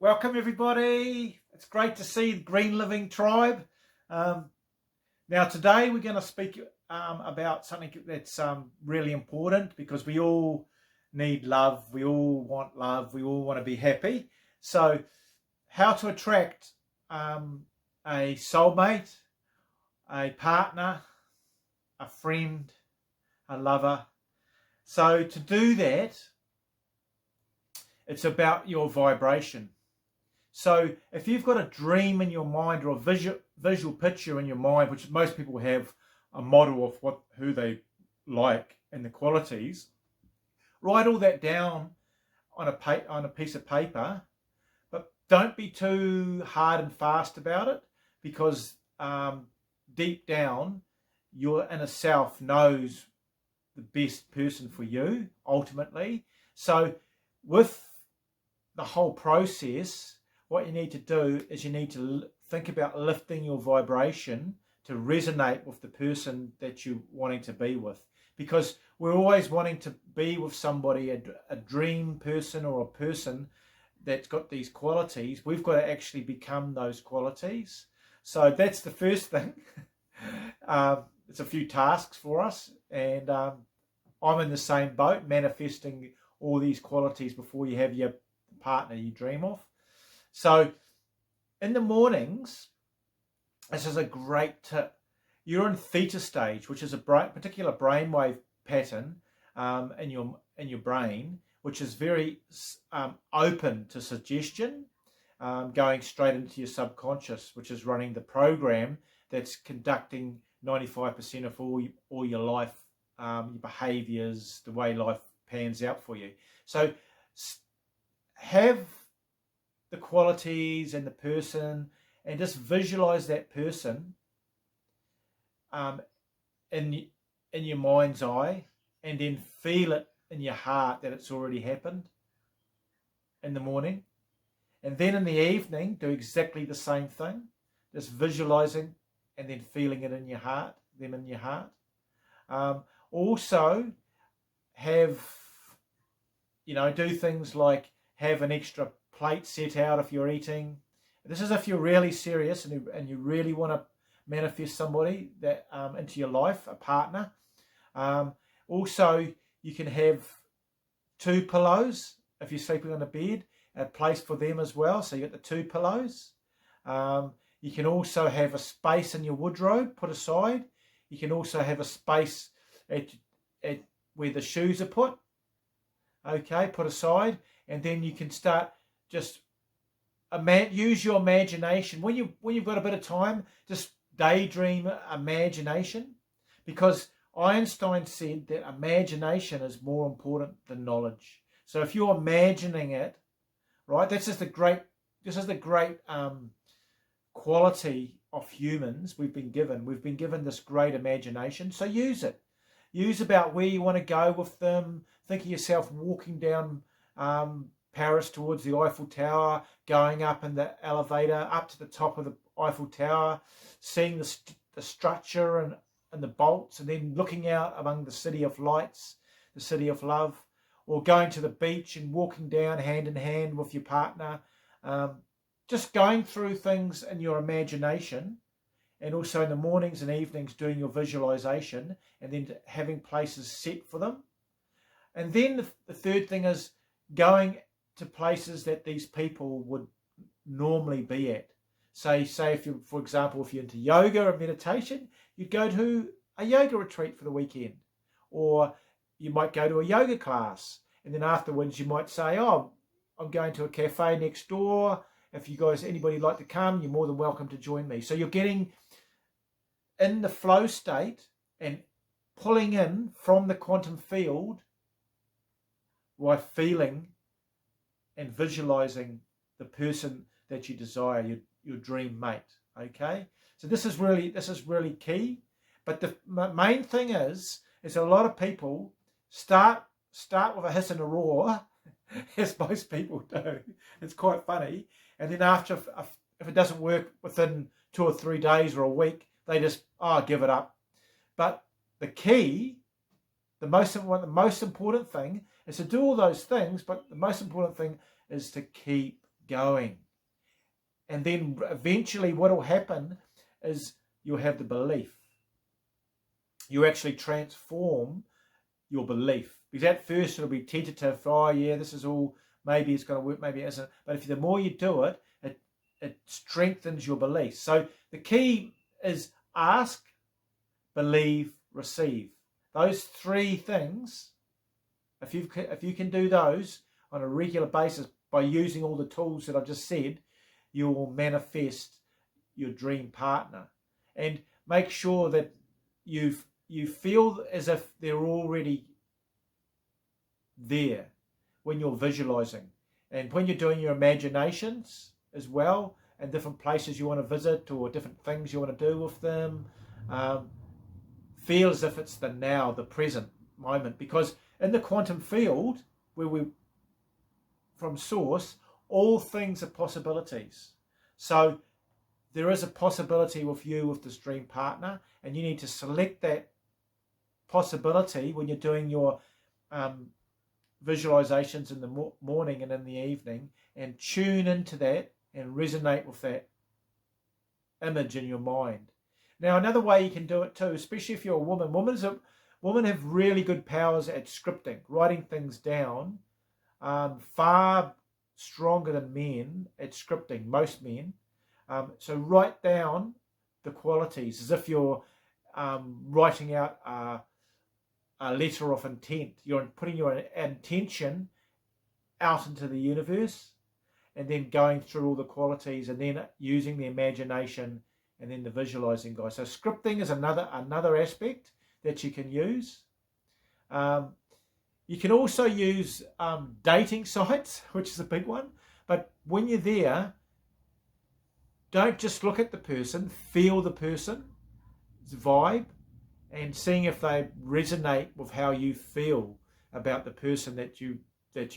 Welcome everybody. It's great to see the Green Living Tribe. Now today we're going to speak about something that's really important because we all need love. We all want love. We all want to be happy. So how to attract a soulmate, a partner, a friend, a lover. So to do that, it's about your vibration. So if you've got a dream in your mind or a visual picture in your mind, which most people have a model of who they like and the qualities, write all that down on a piece of paper, but don't be too hard and fast about it, because deep down your inner self knows the best person for you ultimately. So with the whole process, what you need to do is you need to think about lifting your vibration to resonate with the person that you're wanting to be with. Because we're always wanting to be with somebody, a dream person or a person that's got these qualities. We've got to actually become those qualities. So that's the first thing. It's a few tasks for us, and I'm in the same boat, manifesting all these qualities before you have your partner you dream of. So in the mornings, this is a great tip. You're in theta stage, which is a particular brainwave pattern in your brain, which is very open to suggestion, going straight into your subconscious, which is running the program that's conducting 95% of all your life, your behaviors, the way life pans out for you. So have the qualities and the person, and just visualize that person in your mind's eye, and then feel it in your heart that it's already happened in the morning. And then in the evening, do exactly the same thing, just visualizing and then feeling it in your heart, them in your heart. Also have, do things like have an extra plate set out if you're eating. This is if you're really serious and you really want to manifest somebody that into your life, a partner. Also, you can have 2 pillows if you're sleeping on a bed, a place for them as well. So you get the 2 pillows. You can also have a space in your wardrobe put aside. You can also have a space at where the shoes are put. Okay, put aside, and then you can start just use your imagination. When you've got a bit of time, just daydream imagination, because Einstein said that imagination is more important than knowledge. So if you're imagining it, right, this is the great quality of humans we've been given. We've been given this great imagination, so use it. Use about where you want to go with them. Think of yourself walking down Paris towards the Eiffel Tower, going up in the elevator up to the top of the Eiffel Tower, seeing the structure and the bolts, and then looking out among the city of lights, the city of love, or going to the beach and walking down hand in hand with your partner, just going through things in your imagination, and also in the mornings and evenings doing your visualization, and then having places set for them. And then the third thing is going to places that these people would normally be at. Say if you, for example, if you're into yoga or meditation, you'd go to a yoga retreat for the weekend, or you might go to a yoga class, and then afterwards you might say, "Oh, I'm going to a cafe next door. If you guys, anybody like to come, you're more than welcome to join me." So you're getting in the flow state and pulling in from the quantum field by feeling and visualizing the person that you desire, your dream mate. Okay, so this is really key. But the main thing is a lot of people start with a hiss and a roar, as most people do. It's quite funny, and then after, if it doesn't work within 2 or 3 days or a week, they just give it up. But the key, the most important thing is to do all those things, but the most important thing is to keep going. And then eventually what will happen is you'll have the belief. You actually transform your belief. Because at first it'll be tentative. Oh yeah, this is all, maybe it's going to work, maybe it isn't. But if the more you do it, it strengthens your belief. So the key is ask, believe, receive. Those three things, if you can do those on a regular basis by using all the tools that I've just said, you will manifest your dream partner. And make sure that you feel as if they're already there when you're visualizing. And when you're doing your imaginations as well, and different places you want to visit or different things you want to do with them, feel as if it's the now, the present moment. Because in the quantum field, where we from source, all things are possibilities. So there is a possibility with you with this dream partner, and you need to select that possibility when you're doing your visualizations in the morning and in the evening, and tune into that and resonate with that image in your mind. Now, another way you can do it too, especially if you're a woman, women have really good powers at scripting, writing things down, far stronger than men at scripting, most men. So write down the qualities as if you're writing out a letter of intent. You're putting your intention out into the universe, and then going through all the qualities, and then using the imagination, and then the visualizing, guys. So scripting is another aspect that you can use. You can also use dating sites, which is a big one. But when you're there, don't just look at the person, feel the person's vibe, and seeing if they resonate with how you feel about the person that you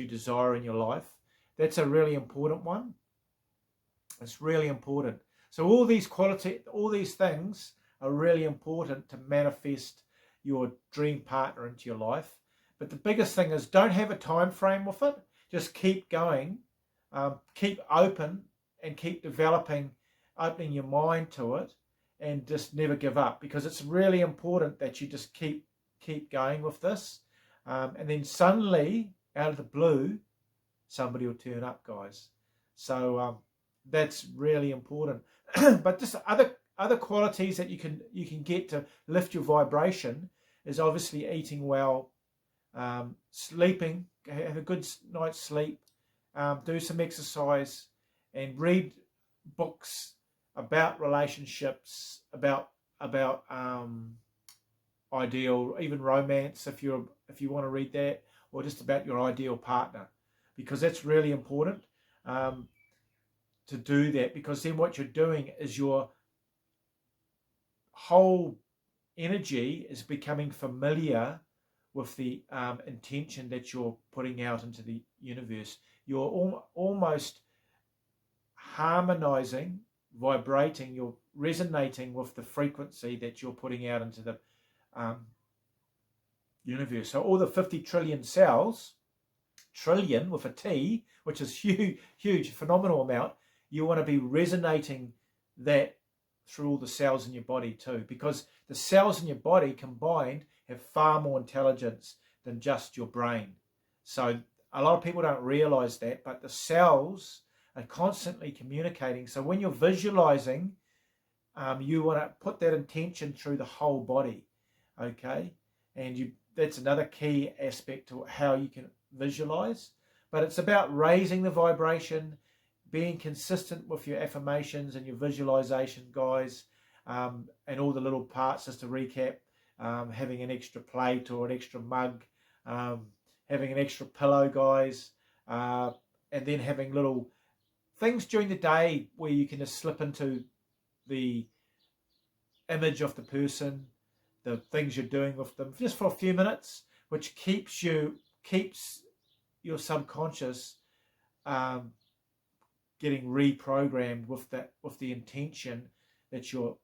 desire in your life. That's a really important one. It's really important. So all these things are really important to manifest your dream partner into your life. But the biggest thing is, don't have a time frame with it. Just keep going, keep open, and keep developing, opening your mind to it, and just never give up, because it's really important that you just keep going with this. And then suddenly, out of the blue, somebody will turn up, guys. So that's really important. But just other qualities that you can get to lift your vibration is obviously eating well, sleeping, have a good night's sleep, do some exercise, and read books about relationships, about ideal, even romance, if you want to read that, or just about your ideal partner, because that's really important to do that, because then what you're doing is your whole energy is becoming familiar with the intention that you're putting out into the universe. You're almost harmonizing, vibrating, you're resonating with the frequency that you're putting out into the universe. So all the 50 trillion cells, trillion with a T, which is huge, phenomenal amount, you want to be resonating that through all the cells in your body too, because the cells in your body combined have far more intelligence than just your brain. So a lot of people don't realize that, but the cells are constantly communicating. So when you're visualizing, you want to put that intention through the whole body, okay? And that's another key aspect to how you can visualize. But it's about raising the vibration, being consistent with your affirmations and your visualization, guys, and all the little parts. Just to recap, having an extra plate or an extra mug, having an extra pillow, guys, and then having little things during the day where you can just slip into the image of the person, the things you're doing with them, just for a few minutes, which keeps your subconscious getting reprogrammed with the intention that you're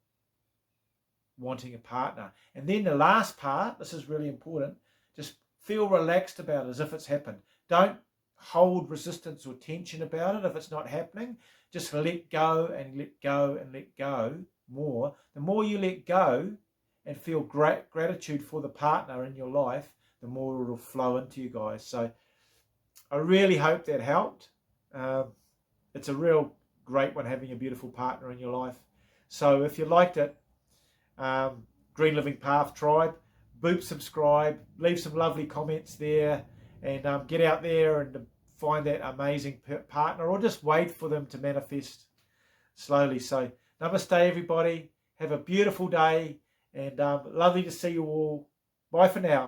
wanting a partner. And then the last part, this is really important, just feel relaxed about it as if it's happened. Don't hold resistance or tension about it if it's not happening. Just let go and let go and let go more. The more you let go and feel great gratitude for the partner in your life, the more it'll flow into you guys. So I really hope that helped. It's a real great one, having a beautiful partner in your life. So if you liked it, Green Living Path Tribe, boop subscribe, leave some lovely comments there, and get out there and find that amazing partner, or just wait for them to manifest slowly. So namaste, everybody. Have a beautiful day, and lovely to see you all. Bye for now.